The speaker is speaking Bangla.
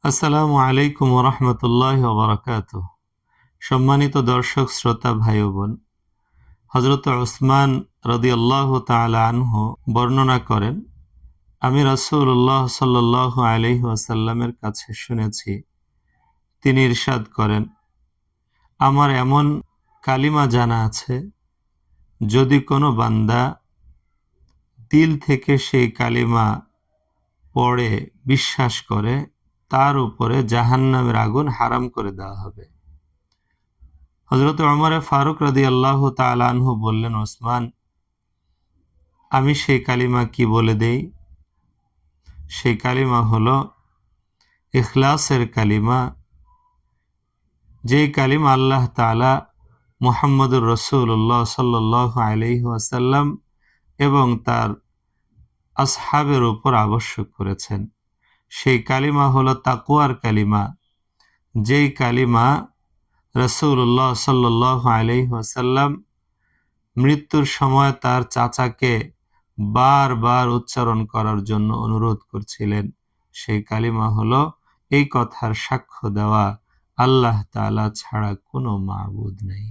আসসালামু আলাইকুম ওয়া রাহমাতুল্লাহি ওয়া বারাকাতুহু। সম্মানিত দর্শক শ্রোতা ভাই ও বোন, হযরত উসমান রাদিয়াল্লাহু তাআলা আনহু বর্ণনা করেন, আমি রাসূলুল্লাহ সাল্লাল্লাহু আলাইহি ওয়াসাল্লামের কাছে শুনেছি, তিনি ইরশাদ করেন, আমার এমন কালিমা জানা আছে, যদি কোনো বান্দা দিল থেকে সেই কালিমা পড়ে বিশ্বাস করে, তার উপরে জাহান্নামের আগুন হারাম করে দেওয়া হবে। হযরত ওমর ফারুক রাদিয়াল্লাহু তাআলা আনহু বললেন, ওসমান, আমি সেই কালিমা কি বলে দেই? সেই কালিমা হলো ইখলাসের কালিমা, যেই কালিমা আল্লাহ তাআলা মুহাম্মদুর রাসূলুল্লাহ সাল্লাল্লাহু আলাইহি ওয়াসাল্লাম এবং তার আসহাবের উপর আবশ্যক করেছেন। সেই কালিমা হলো তাকওয়ার কালিমা, যেই কালিমা রাসূলুল্লাহ সাল্লাল্লাহু আলাইহি ওয়াসাল্লাম মৃত্যুর সময় তার চাচাকে বারবার উচ্চারণ করার জন্য অনুরোধ করছিলেন। সেই কালিমা হলো এই কথার সাক্ষ্য দেওয়া, আল্লাহ তাআলা ছাড়া কোনো মাবুদ নেই।